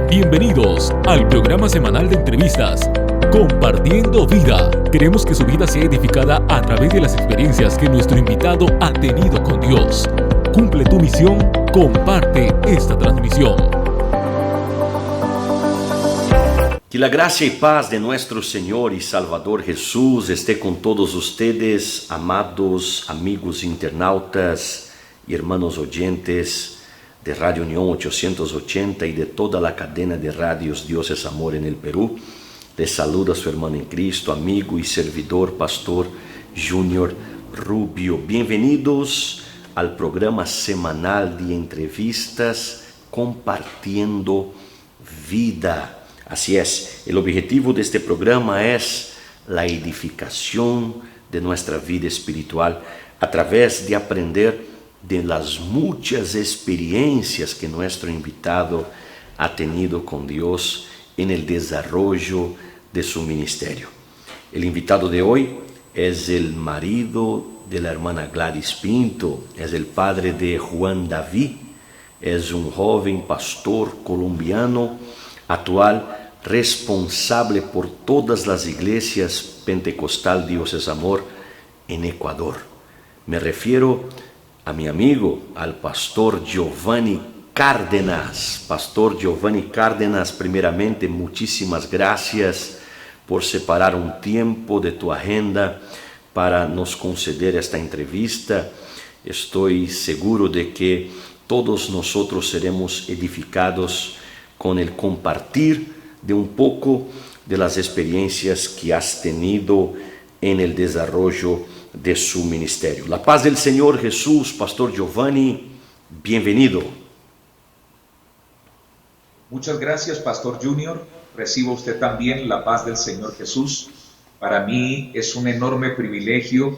Bienvenidos al programa semanal de entrevistas Compartiendo Vida. Queremos que su vida sea edificada a través de las experiencias que nuestro invitado ha tenido con Dios. Cumple tu misión, comparte esta transmisión. Que la gracia y paz de nuestro Señor y Salvador Jesús esté con todos ustedes, amados amigos internautas y hermanos oyentes de Radio Unión 880 y de toda la cadena de radios Dios es Amor en el Perú. Les saluda su hermano en Cristo, amigo y servidor, Pastor Junior Rubio. Bienvenidos al programa semanal de entrevistas Compartiendo Vida. Así es, el objetivo de este programa es la edificación de nuestra vida espiritual a través de aprender de las muchas experiencias que nuestro invitado ha tenido con Dios en el desarrollo de su ministerio. El invitado de hoy es el marido de la hermana Gladys Pinto, es el padre de Juan David, es un joven pastor colombiano actual, responsable por todas las iglesias pentecostal Dios es Amor en Ecuador. Me refiero a mi amigo, al pastor Giovanni Cárdenas. Pastor Giovanni Cárdenas, primeramente, muchísimas gracias por separar un tiempo de tu agenda para nos conceder esta entrevista. Estoy seguro de que todos nosotros seremos edificados con el compartir de un poco de las experiencias que has tenido en el desarrollo de su ministerio. La paz del Señor Jesús, Pastor Giovanni, bienvenido. Muchas gracias, Pastor Junior. Reciba usted también la paz del Señor Jesús. Para mí es un enorme privilegio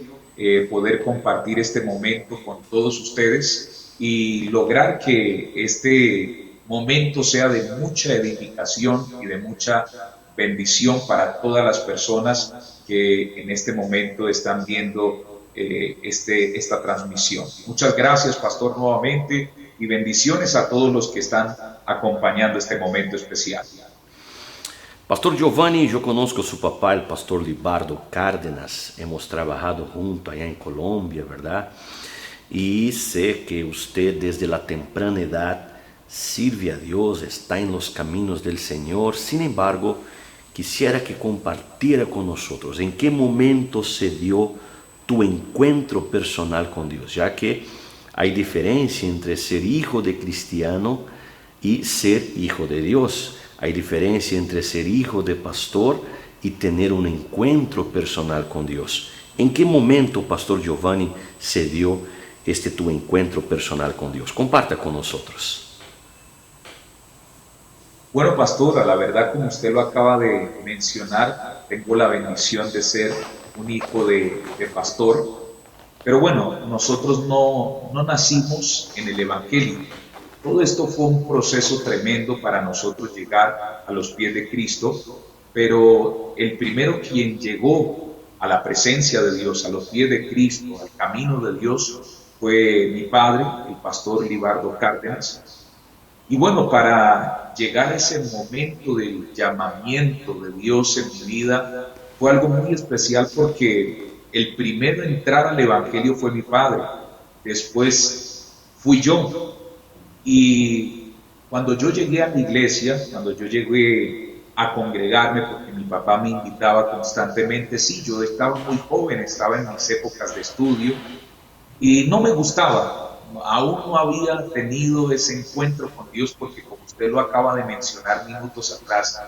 poder compartir este momento con todos ustedes y lograr que este momento sea de mucha edificación y de mucha bendición para todas las personas que en este momento están viendo esta transmisión. Muchas gracias, Pastor, nuevamente, y bendiciones a todos los que están acompañando este momento especial. Pastor Giovanni, yo conozco a su papá, el Pastor Libardo Cárdenas. Hemos trabajado juntos allá en Colombia, ¿verdad? Y sé que usted desde la temprana edad sirve a Dios, está en los caminos del Señor. Sin embargo, quisiera que compartiera con nosotros en qué momento se dio tu encuentro personal con Dios, ya que hay diferencia entre ser hijo de cristiano y ser hijo de Dios. Hay diferencia entre ser hijo de pastor y tener un encuentro personal con Dios. ¿En qué momento, Pastor Giovanni, se dio tu encuentro personal con Dios? Comparta con nosotros. Bueno, pastora, la verdad, como usted lo acaba de mencionar, tengo la bendición de ser un hijo de pastor, pero bueno, nosotros no nacimos en el Evangelio. Todo esto fue un proceso tremendo para nosotros llegar a los pies de Cristo, pero el primero quien llegó a la presencia de Dios, a los pies de Cristo, al camino de Dios, fue mi padre, el pastor Libardo Cárdenas. Y bueno, para llegar a ese momento del llamamiento de Dios en mi vida, fue algo muy especial porque el primero en entrar al Evangelio fue mi padre, después fui yo. Y cuando yo llegué a la iglesia, cuando yo llegué a congregarme, porque mi papá me invitaba constantemente, sí, yo estaba muy joven, estaba en mis épocas de estudio, y no me gustaba. Aún no había tenido ese encuentro con Dios porque, como usted lo acaba de mencionar minutos atrás,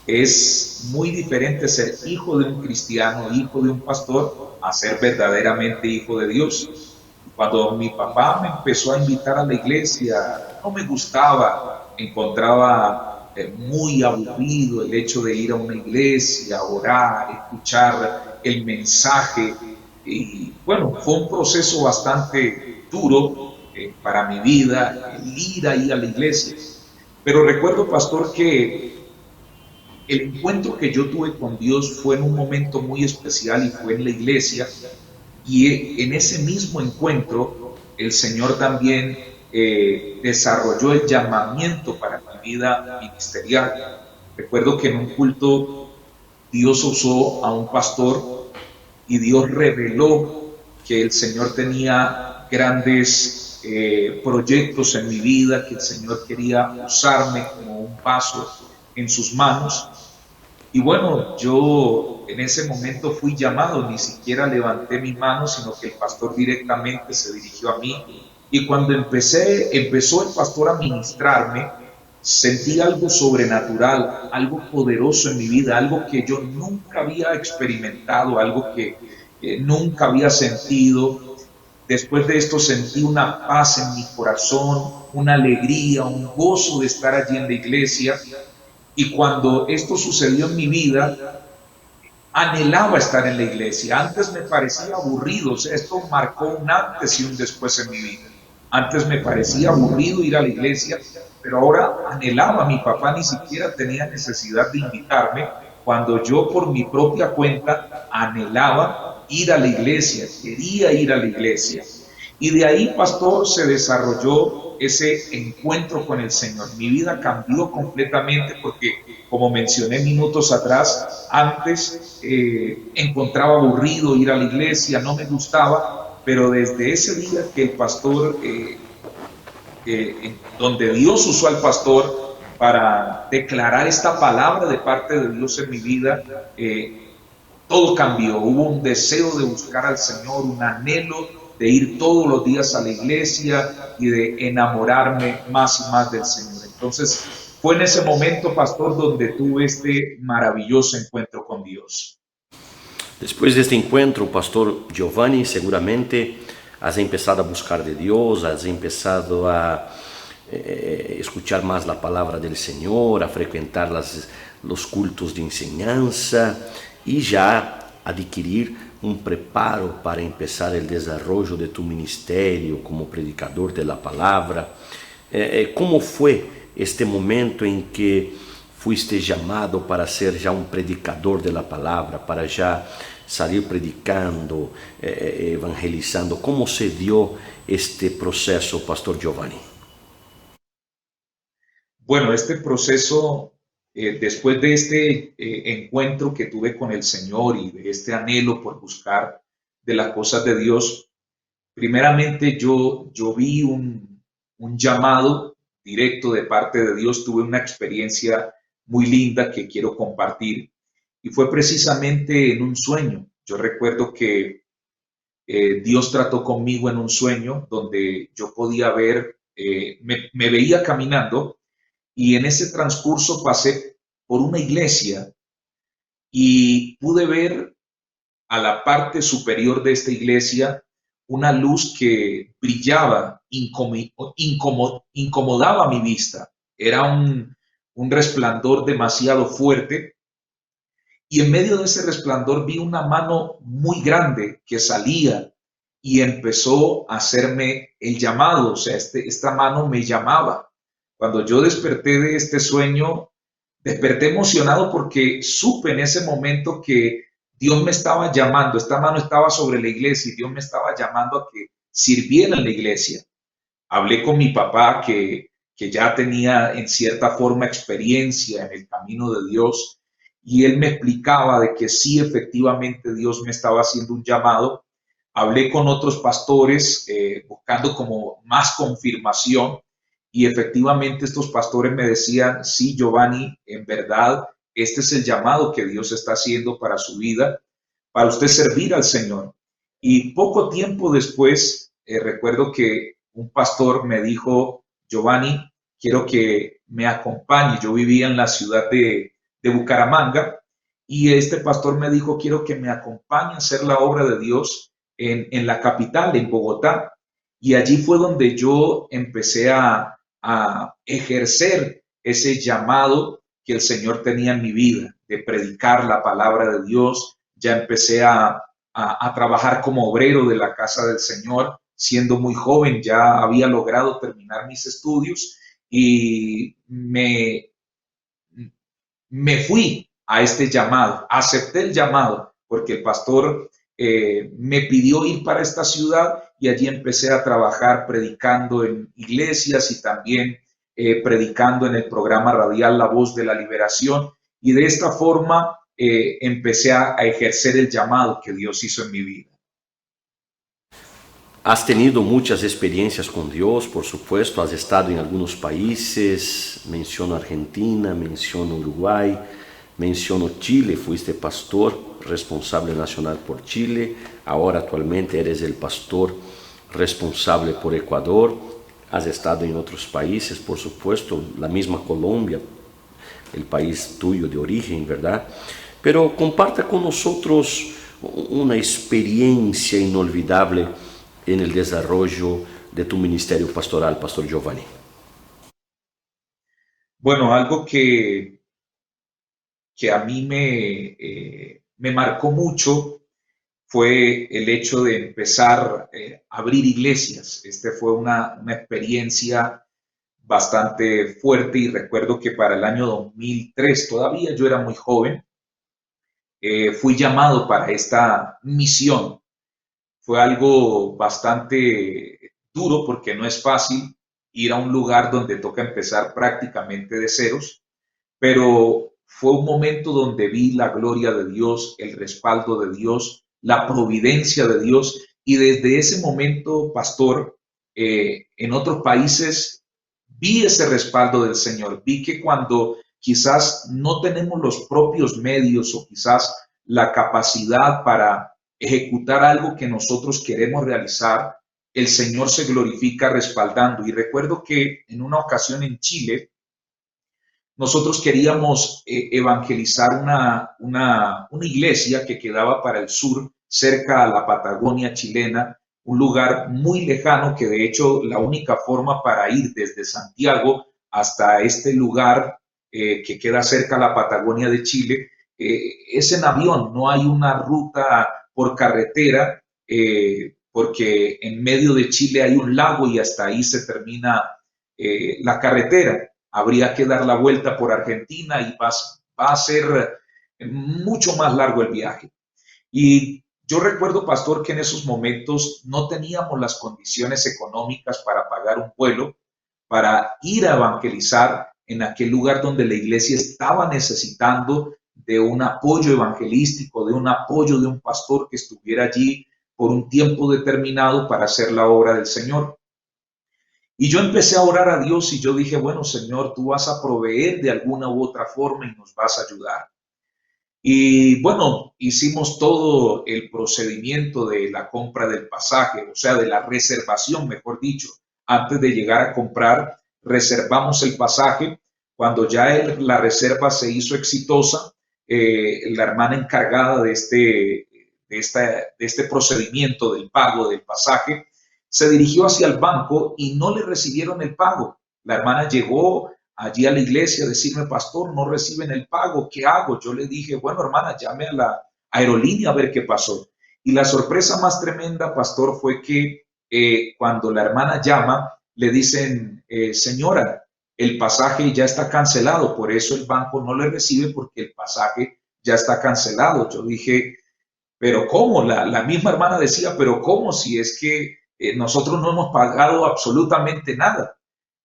es muy diferente ser hijo de un cristiano, hijo de un pastor, a ser verdaderamente hijo de Dios. Cuando mi papá me empezó a invitar a la iglesia, no me gustaba, encontraba muy aburrido el hecho de ir a una iglesia, orar, escuchar el mensaje. Y bueno, fue un proceso bastante duro para mi vida, el ir ahí a la iglesia. Pero recuerdo, pastor, que el encuentro que yo tuve con Dios fue en un momento muy especial y fue en la iglesia. Y en ese mismo encuentro, el Señor también desarrolló el llamamiento para mi mi vida ministerial. Recuerdo que en un culto Dios usó a un pastor y Dios reveló que el Señor tenía grandes proyectos en mi vida, que el Señor quería usarme como un vaso en sus manos. Y bueno, yo en ese momento fui llamado, ni siquiera levanté mi mano, sino que el pastor directamente se dirigió a mí. Y cuando empezó el pastor a ministrarme, sentí algo sobrenatural, algo poderoso en mi vida, algo que yo nunca había experimentado, algo que nunca había sentido. Después de esto sentí una paz en mi corazón, una alegría, un gozo de estar allí en la iglesia. Y cuando esto sucedió en mi vida, anhelaba estar en la iglesia. Antes me parecía aburrido, o sea, esto marcó un antes y un después en mi vida. Antes me parecía aburrido ir a la iglesia, pero ahora anhelaba. Mi papá ni siquiera tenía necesidad de invitarme, cuando yo por mi propia cuenta anhelaba ir a la iglesia, quería ir a la iglesia. Y de ahí, pastor, se desarrolló ese encuentro con el Señor. Mi vida cambió completamente porque, como mencioné minutos atrás, antes encontraba aburrido ir a la iglesia, no me gustaba, pero desde ese día que el pastor, donde Dios usó al pastor para declarar esta palabra de parte de Dios en mi vida, todo cambió. Hubo un deseo de buscar al Señor, un anhelo de ir todos los días a la iglesia y de enamorarme más y más del Señor. Entonces, fue en ese momento, pastor, donde tuve este maravilloso encuentro con Dios. Después de este encuentro, pastor Giovanni, seguramente has empezado a buscar de Dios, has empezado a escuchar más la palabra del Señor, a frecuentar los cultos de enseñanza y ya adquirir un preparo para empezar el desarrollo de tu ministerio como predicador de la palabra. ¿Cómo fue este momento en que fuiste llamado para ser ya un predicador de la palabra, para ya salir predicando, evangelizando? ¿Cómo se dio este proceso, pastor Giovanni? Bueno, este proceso, después de este encuentro que tuve con el Señor y de este anhelo por buscar de las cosas de Dios, primeramente yo vi un llamado directo de parte de Dios. Tuve una experiencia muy linda que quiero compartir y fue precisamente en un sueño. Yo recuerdo que Dios trató conmigo en un sueño donde yo podía ver, me veía caminando. Y en ese transcurso pasé por una iglesia y pude ver a la parte superior de esta iglesia una luz que brillaba, incomodaba mi vista. Era un resplandor demasiado fuerte y en medio de ese resplandor vi una mano muy grande que salía y empezó a hacerme el llamado. O sea, esta mano me llamaba. Cuando yo desperté de este sueño, desperté emocionado porque supe en ese momento que Dios me estaba llamando. Esta mano estaba sobre la iglesia y Dios me estaba llamando a que sirviera en la iglesia. Hablé con mi papá que ya tenía en cierta forma experiencia en el camino de Dios y él me explicaba de que sí, efectivamente Dios me estaba haciendo un llamado. Hablé con otros pastores buscando como más confirmación. Y efectivamente estos pastores me decían, sí, Giovanni, en verdad, este es el llamado que Dios está haciendo para su vida, para usted servir al Señor. Y poco tiempo después, recuerdo que un pastor me dijo, Giovanni, quiero que me acompañe. Yo vivía en la ciudad de Bucaramanga y este pastor me dijo, quiero que me acompañe a hacer la obra de Dios en la capital, en Bogotá. Y allí fue donde yo empecé a ejercer ese llamado que el Señor tenía en mi vida, de predicar la palabra de Dios. Ya empecé a trabajar como obrero de la casa del Señor, siendo muy joven. Ya había logrado terminar mis estudios y me fui a este llamado, acepté el llamado, porque el pastor me pidió ir para esta ciudad y allí empecé a trabajar predicando en iglesias y también predicando en el programa radial La Voz de la Liberación, y de esta forma empecé a ejercer el llamado que Dios hizo en mi vida. Has tenido muchas experiencias con Dios, por supuesto, has estado en algunos países, menciono Argentina, menciono Uruguay, menciono Chile, fuiste pastor responsable nacional por Chile, ahora actualmente eres el pastor responsable por Ecuador, has estado en otros países, por supuesto, la misma Colombia, el país tuyo de origen, ¿verdad? Pero comparta con nosotros una experiencia inolvidable en el desarrollo de tu ministerio pastoral, Pastor Giovanni. Bueno, algo que a mí me marcó mucho fue el hecho de empezar a abrir iglesias. Fue una experiencia bastante fuerte, y recuerdo que para el año 2003, todavía yo era muy joven, fui llamado para esta misión. Fue algo bastante duro porque no es fácil ir a un lugar donde toca empezar prácticamente de ceros, pero fue un momento donde vi la gloria de Dios, el respaldo de Dios, la providencia de Dios, y desde ese momento, pastor, en otros países vi ese respaldo del Señor. Vi que cuando quizás no tenemos los propios medios o quizás la capacidad para ejecutar algo que nosotros queremos realizar, el Señor se glorifica respaldando. Y recuerdo que en una ocasión en Chile, nosotros queríamos evangelizar una iglesia que quedaba para el sur, cerca a la Patagonia chilena, un lugar muy lejano que de hecho la única forma para ir desde Santiago hasta este lugar que queda cerca a la Patagonia de Chile es en avión. No hay una ruta por carretera porque en medio de Chile hay un lago y hasta ahí se termina la carretera. Habría que dar la vuelta por Argentina y va a ser mucho más largo el viaje. Y yo recuerdo, pastor, que en esos momentos no teníamos las condiciones económicas para pagar un vuelo, para ir a evangelizar en aquel lugar donde la iglesia estaba necesitando de un apoyo evangelístico, de un apoyo de un pastor que estuviera allí por un tiempo determinado para hacer la obra del Señor. Y yo empecé a orar a Dios y yo dije, bueno, Señor, tú vas a proveer de alguna u otra forma y nos vas a ayudar. Y bueno, hicimos todo el procedimiento de la compra del pasaje, o sea, de la reservación, mejor dicho. Antes de llegar a comprar, reservamos el pasaje. Cuando ya la reserva se hizo exitosa, la hermana encargada de este procedimiento del pago del pasaje se dirigió hacia el banco y no le recibieron el pago. La hermana llegó allí a la iglesia a decirme, pastor, no reciben el pago, ¿qué hago? Yo le dije, bueno, hermana, llame a la aerolínea a ver qué pasó. Y la sorpresa más tremenda, pastor, fue que cuando la hermana llama, le dicen, señora, el pasaje ya está cancelado, por eso el banco no le recibe porque el pasaje ya está cancelado. Yo dije, pero ¿cómo? La misma hermana decía, pero ¿cómo? Si es que nosotros no hemos pagado absolutamente nada.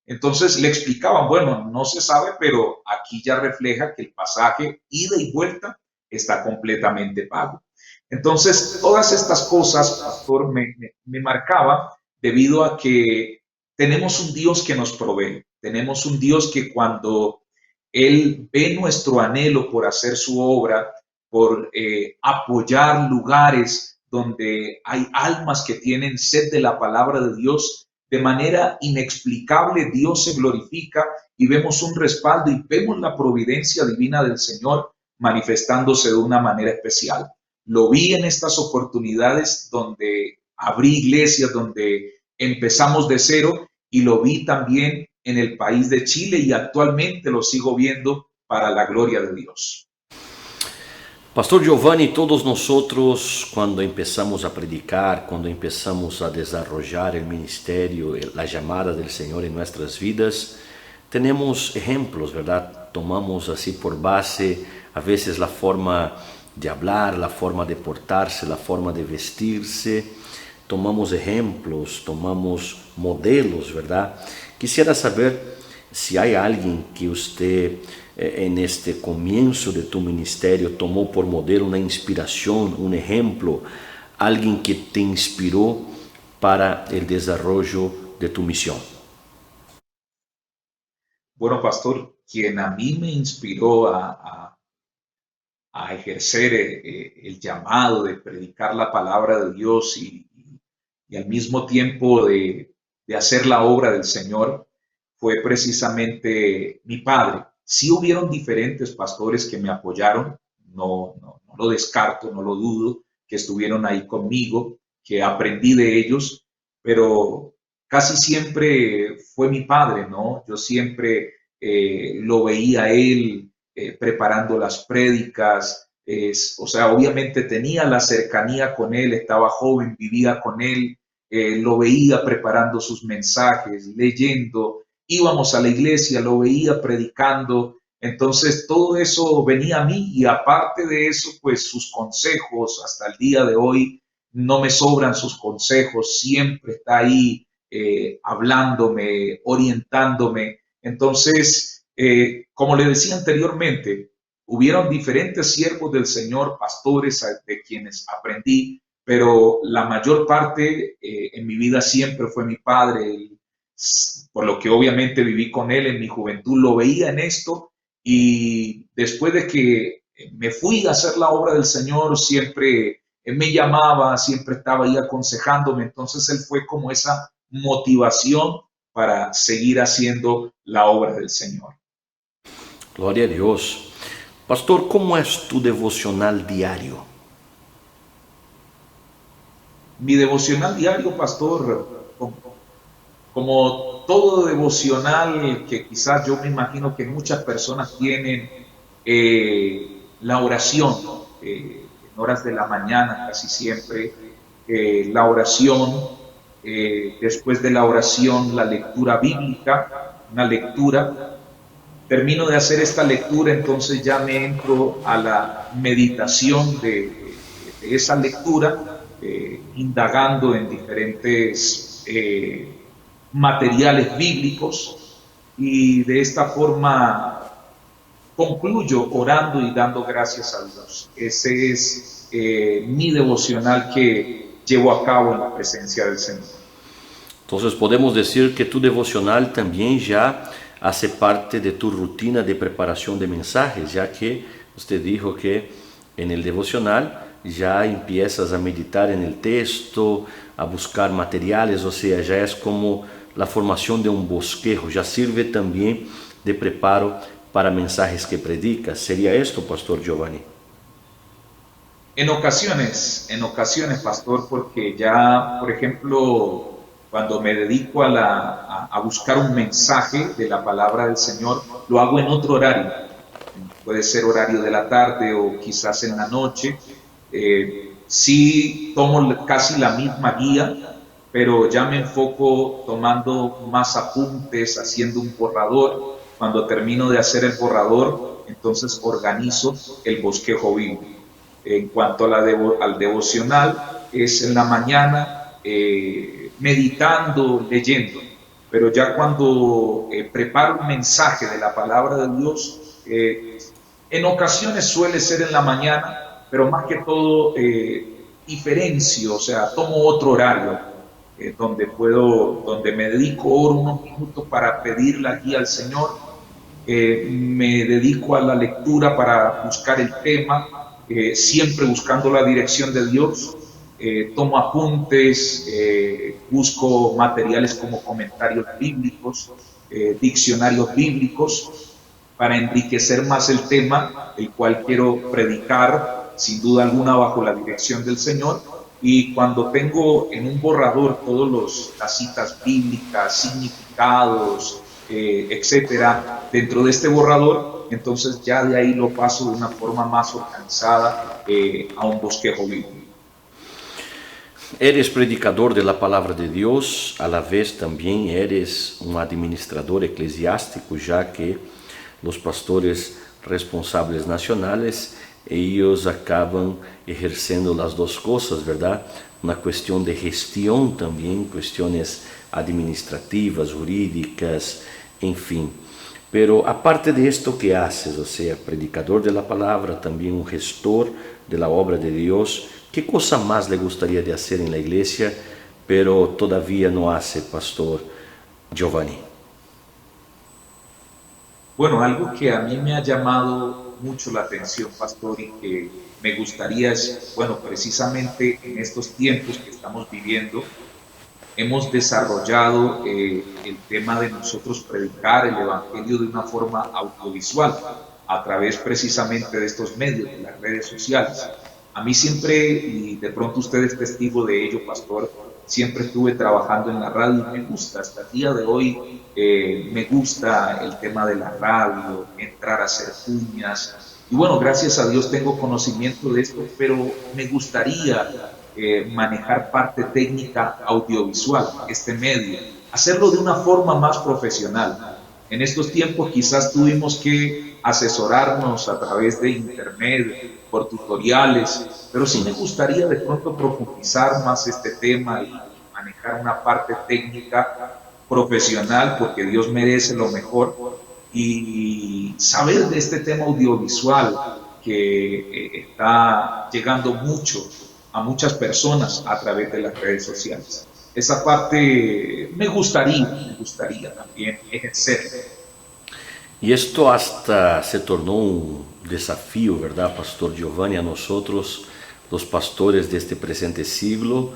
Entonces le explicaban, bueno, no se sabe, pero aquí ya refleja que el pasaje ida y vuelta está completamente pago. Entonces, todas estas cosas, pastor, me marcaban debido a que tenemos un Dios que nos provee. Tenemos un Dios que cuando Él ve nuestro anhelo por hacer su obra, por apoyar lugares donde hay almas que tienen sed de la palabra de Dios, de manera inexplicable Dios se glorifica y vemos un respaldo y vemos la providencia divina del Señor manifestándose de una manera especial. Lo vi en estas oportunidades donde abrí iglesias, donde empezamos de cero, y lo vi también en el país de Chile y actualmente lo sigo viendo para la gloria de Dios. Pastor Giovanni, todos nosotros cuando empezamos a predicar, cuando empezamos a desarrollar el ministerio, la llamada del Señor en nuestras vidas, tenemos ejemplos, ¿verdad? Tomamos así por base a veces la forma de hablar, la forma de portarse, la forma de vestirse. Tomamos ejemplos, tomamos modelos, ¿verdad? Quisiera saber si hay alguien que usted en este comienzo de tu ministerio tomó por modelo una inspiración, un ejemplo, alguien que te inspiró para el desarrollo de tu misión. Bueno, pastor, quien a mí me inspiró a ejercer el llamado de predicar la palabra de Dios y al mismo tiempo de hacer la obra del Señor fue precisamente mi padre. Sí hubieron diferentes pastores que me apoyaron, no lo descarto, no lo dudo, que estuvieron ahí conmigo, que aprendí de ellos, pero casi siempre fue mi padre, ¿no? Yo siempre lo veía a él preparando las prédicas, o sea, obviamente tenía la cercanía con él, estaba joven, vivía con él, lo veía preparando sus mensajes, leyendo, íbamos a la iglesia, lo veía predicando, entonces todo eso venía a mí y aparte de eso, pues sus consejos hasta el día de hoy no me sobran sus consejos, siempre está ahí hablándome, orientándome. Entonces, como le decía anteriormente, hubieron diferentes siervos del Señor, pastores de quienes aprendí, pero la mayor parte en mi vida siempre fue mi padre, por lo que obviamente viví con él en mi juventud, lo veía en esto y después de que me fui a hacer la obra del Señor, siempre me llamaba, siempre estaba ahí aconsejándome, entonces él fue como esa motivación para seguir haciendo la obra del Señor. Gloria a Dios. Pastor, ¿cómo es tu devocional diario? Mi devocional diario, pastor, como todo devocional que quizás yo me imagino que muchas personas tienen, la oración, en horas de la mañana casi siempre, la oración, después de la oración la lectura bíblica, una lectura. Termino de hacer esta lectura, entonces ya me entro a la meditación de esa lectura, indagando en diferentes materiales bíblicos y de esta forma concluyo orando y dando gracias a Dios. Ese es mi devocional que llevo a cabo en la presencia del Señor. Entonces podemos decir que tu devocional también ya hace parte de tu rutina de preparación de mensajes, ya que usted dijo que en el devocional ya empiezas a meditar en el texto, a buscar materiales, o sea, ya es como la formación de un bosquejo, ya sirve también de preparo para mensajes que predicas. ¿Sería esto, Pastor Giovanni? En ocasiones, pastor, porque ya, por ejemplo, cuando me dedico a buscar un mensaje de la palabra del Señor, lo hago en otro horario. Puede ser horario de la tarde o quizás en la noche. Sí tomo casi la misma guía, pero ya me enfoco tomando más apuntes, haciendo un borrador. Cuando termino de hacer el borrador, entonces organizo el bosquejo bíblico. En cuanto a al devocional, es en la mañana, meditando, leyendo, pero ya cuando preparo un mensaje de la palabra de Dios, en ocasiones suele ser en la mañana, pero más que todo diferencio, o sea, tomo otro horario donde me dedico, oro unos minutos para pedir la guía al Señor, me dedico a la lectura para buscar el tema, siempre buscando la dirección de Dios. Tomo apuntes, busco materiales como comentarios bíblicos, diccionarios bíblicos, para enriquecer más el tema, el cual quiero predicar, sin duda alguna, bajo la dirección del Señor. Y cuando tengo en un borrador todas las citas bíblicas, significados, etcétera, dentro de este borrador, entonces ya de ahí lo paso de una forma más organizada a un bosquejo bíblico. Eres predicador de la palabra de Dios, a la vez también eres un administrador eclesiástico, ya que los pastores responsables nacionales, ellos acaban ejerciendo las dos cosas, ¿verdad? Una cuestión de gestión también, cuestiones administrativas, jurídicas, en fin. Pero aparte de esto que haces, o sea, predicador de la palabra, también un gestor de la obra de Dios, ¿qué cosa más le gustaría de hacer en la iglesia, pero todavía no hace, Pastor Giovanni? Bueno, algo que a mí me ha llamado mucho la atención, pastor, y que me gustaría es, bueno, precisamente en estos tiempos que estamos viviendo, hemos desarrollado el tema de nosotros predicar el Evangelio de una forma audiovisual, a través precisamente de estos medios, de las redes sociales. A mí siempre, y de pronto usted es testigo de ello, pastor, siempre estuve trabajando en la radio y me gusta, hasta el día de hoy me gusta el tema de la radio, entrar a hacer cuñas. Y bueno, gracias a Dios tengo conocimiento de esto, pero me gustaría manejar parte técnica audiovisual, este medio, hacerlo de una forma más profesional. En estos tiempos quizás tuvimos que asesorarnos a través de internet, por tutoriales, pero sí me gustaría de pronto profundizar más este tema y manejar una parte técnica profesional, porque Dios merece lo mejor, y saber de este tema audiovisual que está llegando mucho a muchas personas a través de las redes sociales. Esa parte me gustaría también ejercer. Y esto hasta se tornó un desafío, ¿verdad, Pastor Giovanni, a nosotros, los pastores de este presente siglo?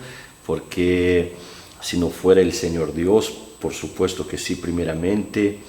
Porque si no fuera el Señor Dios, por supuesto que sí, primeramente,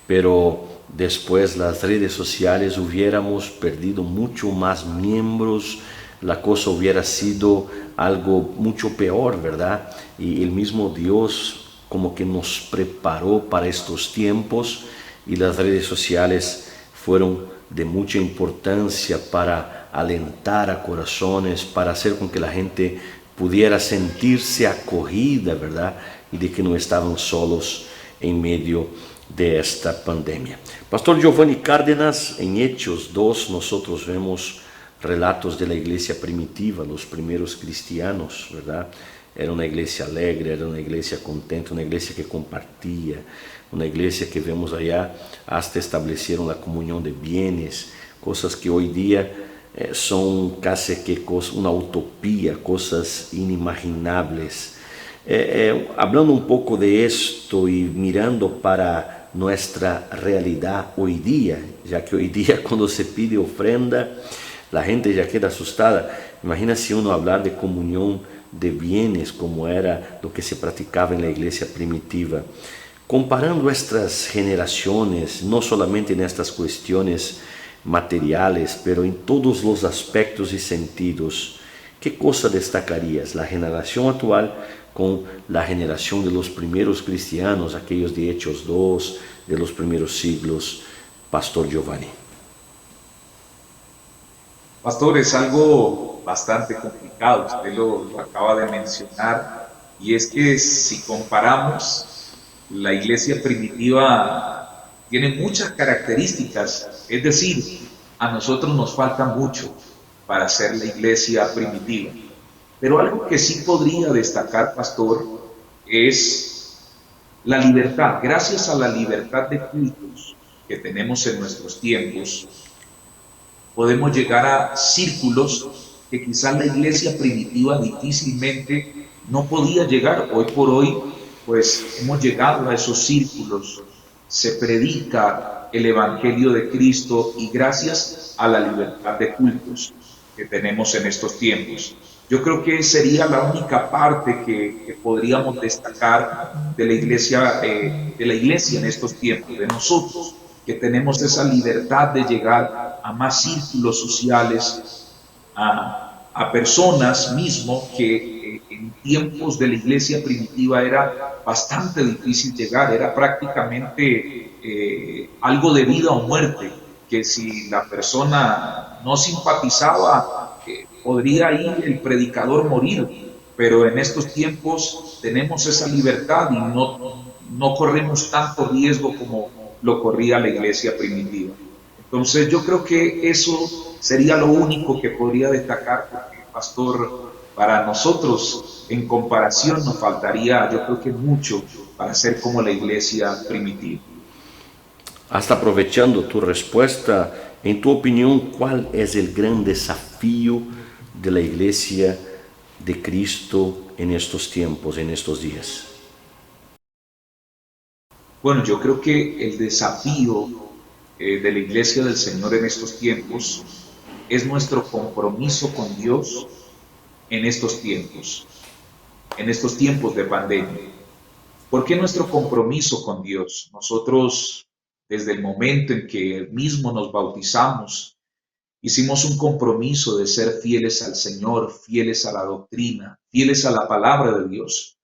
pero después las redes sociales hubiéramos perdido mucho más miembros, la cosa hubiera sido algo mucho peor, ¿verdad? Y el mismo Dios como que nos preparó para estos tiempos, y las redes sociales fueron de mucha importancia para alentar a corazones, para hacer con que la gente pudiera sentirse acogida, ¿verdad? Y de que no estaban solos en medio de esta pandemia. Pastor Giovanni Cárdenas, en Hechos 2 nosotros vemos relatos de la iglesia primitiva, los primeros cristianos, ¿verdad? Era una iglesia alegre, era una iglesia contenta, una iglesia que compartía, una iglesia que vemos allá, hasta establecieron la comunión de bienes, cosas que hoy día son casi que una utopía, cosas inimaginables. Hablando un poco de esto y mirando para nuestra realidad hoy día, ya que hoy día cuando se pide ofrenda, la gente ya queda asustada. Imagina si uno hablar de comunión de bienes, como era lo que se practicaba en la iglesia primitiva. Comparando estas generaciones, no solamente en estas cuestiones materiales, pero en todos los aspectos y sentidos, ¿qué cosa destacarías? La generación actual con la generación de los primeros cristianos, aquellos de Hechos 2, de los primeros siglos, Pastor Giovanni. Pastor, es algo bastante complicado, usted lo acaba de mencionar, y es que si comparamos, la iglesia primitiva tiene muchas características, es decir, a nosotros nos falta mucho para ser la iglesia primitiva. Pero algo que sí podría destacar, pastor, es la libertad. Gracias a la libertad de cultos que tenemos en nuestros tiempos, podemos llegar a círculos que quizás la iglesia primitiva difícilmente no podía llegar. Hoy por hoy, pues hemos llegado a esos círculos, se predica el Evangelio de Cristo, y gracias a la libertad de cultos que tenemos en estos tiempos. Yo creo que sería la única parte que podríamos destacar de la iglesia en estos tiempos, de nosotros, que tenemos esa libertad de llegar a más círculos sociales, a personas mismo que en tiempos de la iglesia primitiva era bastante difícil llegar, era prácticamente algo de vida o muerte, que si la persona no simpatizaba, podría ir el predicador morir, pero en estos tiempos tenemos esa libertad y no corremos tanto riesgo como lo corría la iglesia primitiva. Entonces yo creo que eso sería lo único que podría destacar, porque, pastor, para nosotros en comparación nos faltaría, yo creo que mucho, para ser como la iglesia primitiva. Hasta aprovechando tu respuesta, en tu opinión, ¿cuál es el gran desafío de la Iglesia de Cristo en estos tiempos, en estos días? Bueno, yo creo que el desafío de la Iglesia del Señor en estos tiempos es nuestro compromiso con Dios en estos tiempos de pandemia. ¿Por qué nuestro compromiso con Dios? Nosotros, desde el momento en que mismo nos bautizamos, hicimos un compromiso de ser fieles al Señor, fieles a la doctrina, fieles a la palabra de Dios.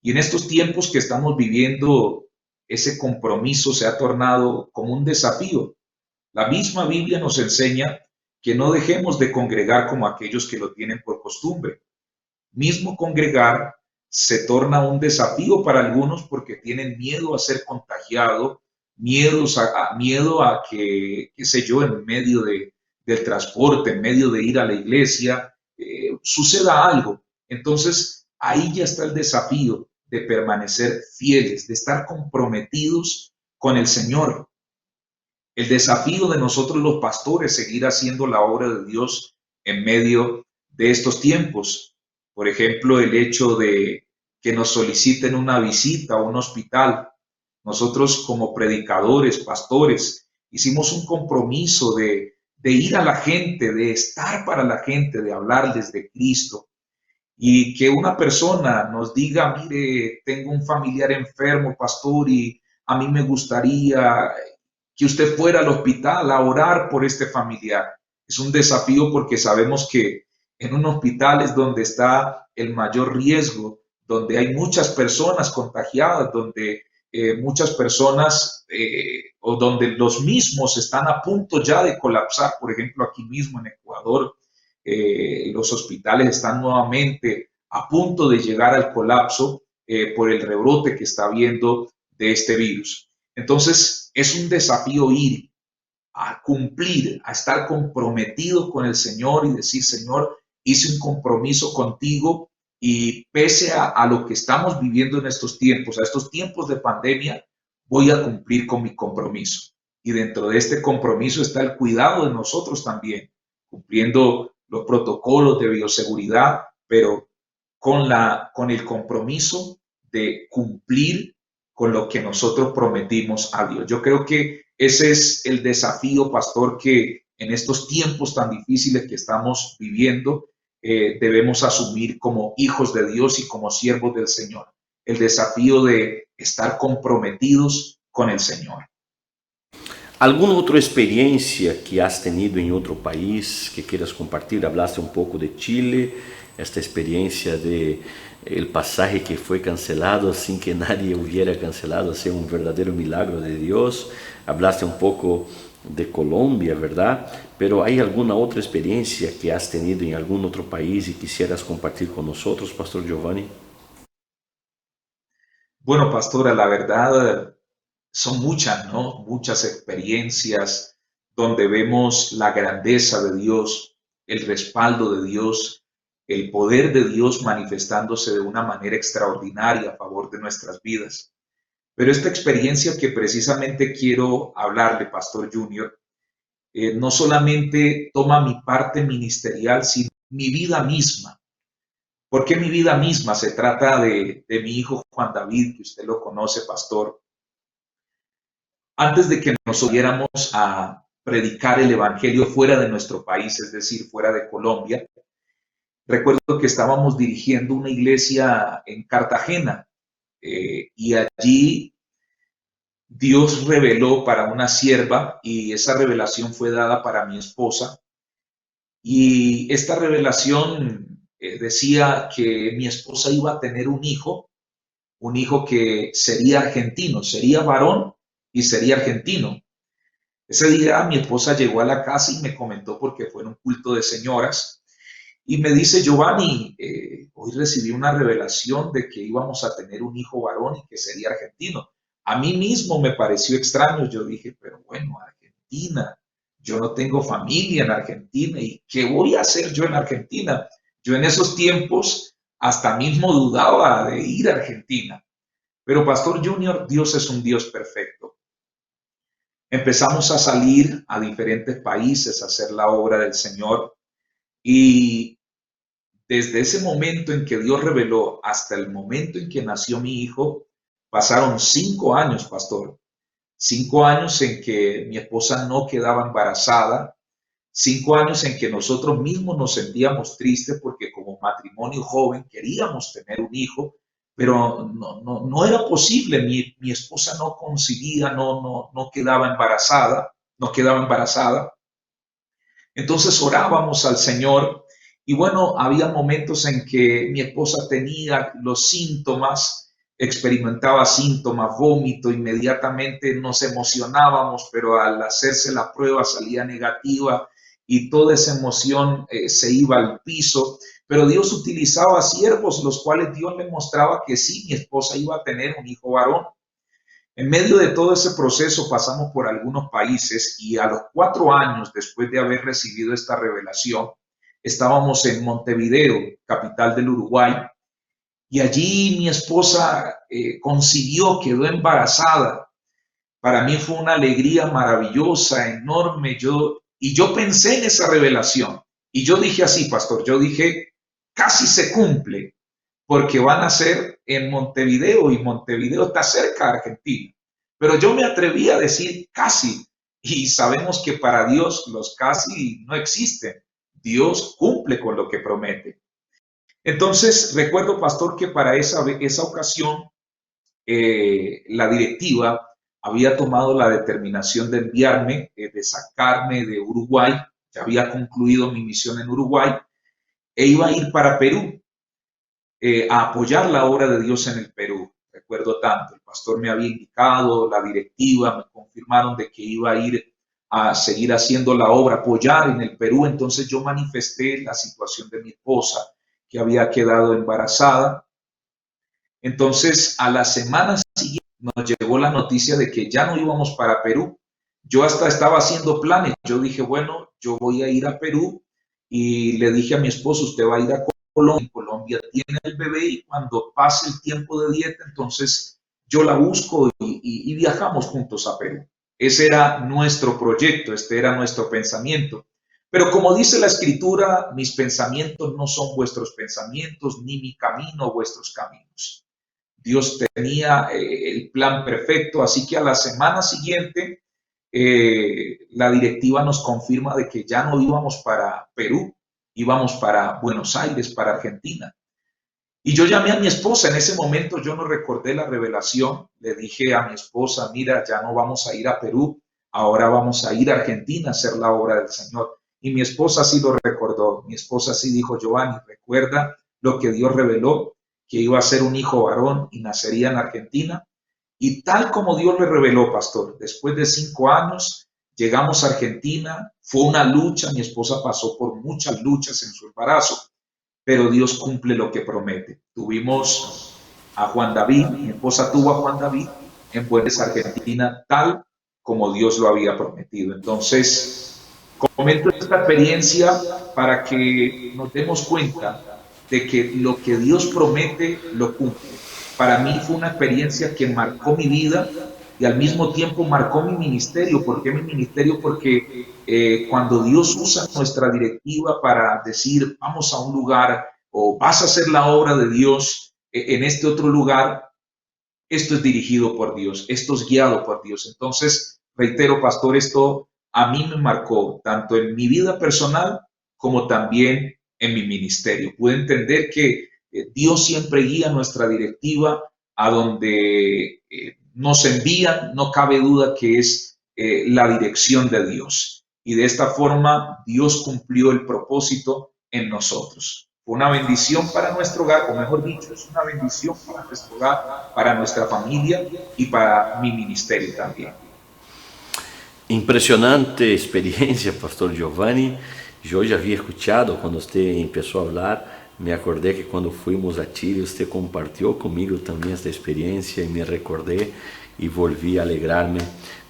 Y en estos tiempos que estamos viviendo, ese compromiso se ha tornado como un desafío. La misma Biblia nos enseña que no dejemos de congregar como aquellos que lo tienen por costumbre. Mismo congregar se torna un desafío para algunos porque tienen miedo a ser contagiado, miedo a que, qué sé yo, en medio del transporte, en medio de ir a la iglesia, suceda algo. Entonces, ahí ya está el desafío de permanecer fieles, de estar comprometidos con el Señor. El desafío de nosotros los pastores, seguir haciendo la obra de Dios en medio de estos tiempos. Por ejemplo, el hecho de que nos soliciten una visita a un hospital. Nosotros como predicadores, pastores, hicimos un compromiso de ir a la gente, de estar para la gente, de hablarles de Cristo. Y que una persona nos diga, mire, tengo un familiar enfermo, pastor, y a mí me gustaría que usted fuera al hospital a orar por este familiar. Es un desafío porque sabemos que en un hospital es donde está el mayor riesgo, donde hay muchas personas contagiadas, donde muchas personas o donde los mismos están a punto ya de colapsar. Por ejemplo, aquí mismo en Ecuador, los hospitales están nuevamente a punto de llegar al colapso por el rebrote que está habiendo de este virus. Entonces, es un desafío ir a cumplir, a estar comprometido con el Señor y decir, Señor, hice un compromiso contigo y pese a lo que estamos viviendo en estos tiempos, a estos tiempos de pandemia, voy a cumplir con mi compromiso. Y dentro de este compromiso está el cuidado de nosotros también, cumpliendo los protocolos de bioseguridad, pero con el compromiso de cumplir con lo que nosotros prometimos a Dios. Yo creo que ese es el desafío, pastor, que en estos tiempos tan difíciles que estamos viviendo, debemos asumir como hijos de Dios y como siervos del Señor. El desafío de estar comprometidos con el Señor. ¿Alguna otra experiencia que has tenido en otro país que quieras compartir? Hablaste un poco de Chile, esta experiencia de el pasaje que fue cancelado sin que nadie hubiera cancelado, ha sido un verdadero milagro de Dios. Hablaste un poco de Colombia, ¿verdad? Pero ¿hay alguna otra experiencia que has tenido en algún otro país y quisieras compartir con nosotros, Pastor Giovanni? Bueno, pastora, la verdad son muchas, ¿no? Muchas experiencias donde vemos la grandeza de Dios, el respaldo de Dios, el poder de Dios manifestándose de una manera extraordinaria a favor de nuestras vidas. Pero esta experiencia que precisamente quiero hablarle, Pastor Junior, no solamente toma mi parte ministerial, sino mi vida misma. ¿Por qué mi vida misma? Se trata de mi hijo Juan David, que usted lo conoce, pastor. Antes de que nos oyéramos a predicar el evangelio fuera de nuestro país, es decir, fuera de Colombia, recuerdo que estábamos dirigiendo una iglesia en Cartagena y allí Dios reveló para una sierva y esa revelación fue dada para mi esposa. Y esta revelación decía que mi esposa iba a tener un hijo que sería argentino, sería varón y sería argentino. Ese día mi esposa llegó a la casa y me comentó porque fue en un culto de señoras y me dice, Giovanni, hoy recibí una revelación de que íbamos a tener un hijo varón y que sería argentino. A mí mismo me pareció extraño, yo dije, pero bueno, Argentina, yo no tengo familia en Argentina y ¿qué voy a hacer yo en Argentina? Yo en esos tiempos hasta mismo dudaba de ir a Argentina. Pero Pastor Junior, Dios es un Dios perfecto. Empezamos a salir a diferentes países a hacer la obra del Señor y desde ese momento en que Dios reveló hasta el momento en que nació mi hijo, pasaron 5 años, pastor. 5 años en que mi esposa no quedaba embarazada, 5 años en que nosotros mismos nos sentíamos tristes porque como matrimonio joven queríamos tener un hijo, pero no era posible. Mi esposa no concebía, no quedaba embarazada, no quedaba embarazada. Entonces orábamos al Señor y bueno, había momentos en que mi esposa tenía los síntomas, experimentaba síntomas, vómito, inmediatamente nos emocionábamos, pero al hacerse la prueba salía negativa y toda esa emoción se iba al piso. Pero Dios utilizaba siervos, los cuales Dios le mostraba que sí, mi esposa iba a tener un hijo varón. En medio de todo ese proceso pasamos por algunos países y a los 4 años después de haber recibido esta revelación, estábamos en Montevideo, capital del Uruguay, y allí mi esposa concibió, quedó embarazada. Para mí fue una alegría maravillosa, enorme. Yo pensé en esa revelación y yo dije así, pastor, yo dije, casi se cumple, porque van a ser en Montevideo y Montevideo está cerca de Argentina. Pero yo me atreví a decir casi, y sabemos que para Dios los casi no existen. Dios cumple con lo que promete. Entonces, recuerdo, pastor, que para esa ocasión la directiva había tomado la determinación de enviarme, de sacarme de Uruguay. Ya había concluido mi misión en Uruguay e iba a ir para Perú. A apoyar la obra de Dios en el Perú. Recuerdo tanto, el pastor me había indicado, la directiva me confirmaron de que iba a ir a seguir haciendo la obra, apoyar en el Perú. Entonces yo manifesté la situación de mi esposa, que había quedado embarazada. Entonces a la semana siguiente nos llegó la noticia de que ya no íbamos para Perú. Yo hasta estaba haciendo planes. Yo dije, bueno, yo voy a ir a Perú y le dije a mi esposo, usted va a ir a Colombia. Colombia tiene el bebé y cuando pase el tiempo de dieta, entonces yo la busco y viajamos juntos a Perú. Ese era nuestro proyecto, este era nuestro pensamiento. Pero como dice la Escritura, mis pensamientos no son vuestros pensamientos, ni mi camino vuestros caminos. Dios tenía el plan perfecto, así que a la semana siguiente la directiva nos confirma de que ya no íbamos para Perú, íbamos para Buenos Aires, para Argentina. Y yo llamé a mi esposa, en ese momento yo no recordé la revelación, le dije a mi esposa, mira, ya no vamos a ir a Perú, ahora vamos a ir a Argentina a hacer la obra del Señor. Y mi esposa sí lo recordó, mi esposa sí dijo, Giovanni, recuerda lo que Dios reveló, que iba a ser un hijo varón y nacería en Argentina. Y tal como Dios le reveló, pastor, después de 5 años, llegamos a Argentina, fue una lucha, mi esposa pasó por muchas luchas en su embarazo, pero Dios cumple lo que promete. Tuvimos a Juan David, mi esposa tuvo a Juan David en Buenos Aires, Argentina, tal como Dios lo había prometido. Entonces, comento esta experiencia para que nos demos cuenta de que lo que Dios promete lo cumple. Para mí fue una experiencia que marcó mi vida y al mismo tiempo marcó mi ministerio. ¿Por qué mi ministerio? Porque cuando Dios usa nuestra directiva para decir vamos a un lugar o vas a hacer la obra de Dios en este otro lugar, esto es dirigido por Dios, esto es guiado por Dios. Entonces, reitero, pastor, esto a mí me marcó tanto en mi vida personal como también en mi ministerio. Pude entender que Dios siempre guía nuestra directiva a donde nos envían, no cabe duda que es la dirección de Dios. Y de esta forma Dios cumplió el propósito en nosotros. Fue una bendición para nuestro hogar, o mejor dicho, es una bendición para nuestro hogar, para nuestra familia y para mi ministerio también. Impresionante experiencia, Pastor Giovanni. Yo ya había escuchado cuando usted empezó a hablar. Me acordé que cuando fuimos a Chile, usted compartió conmigo también esta experiencia y me recordé y volví a alegrarme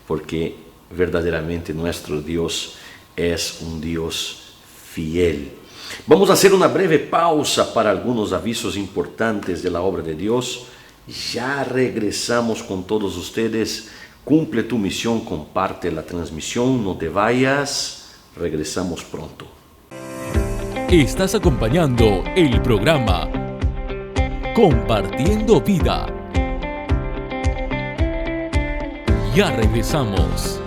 porque verdaderamente nuestro Dios es un Dios fiel. Vamos a hacer una breve pausa para algunos avisos importantes de la obra de Dios. Ya regresamos con todos ustedes Cumple tu misión, comparte la transmisión, no te vayas, regresamos pronto. Estás acompañando el programa Compartiendo Vida. Ya regresamos.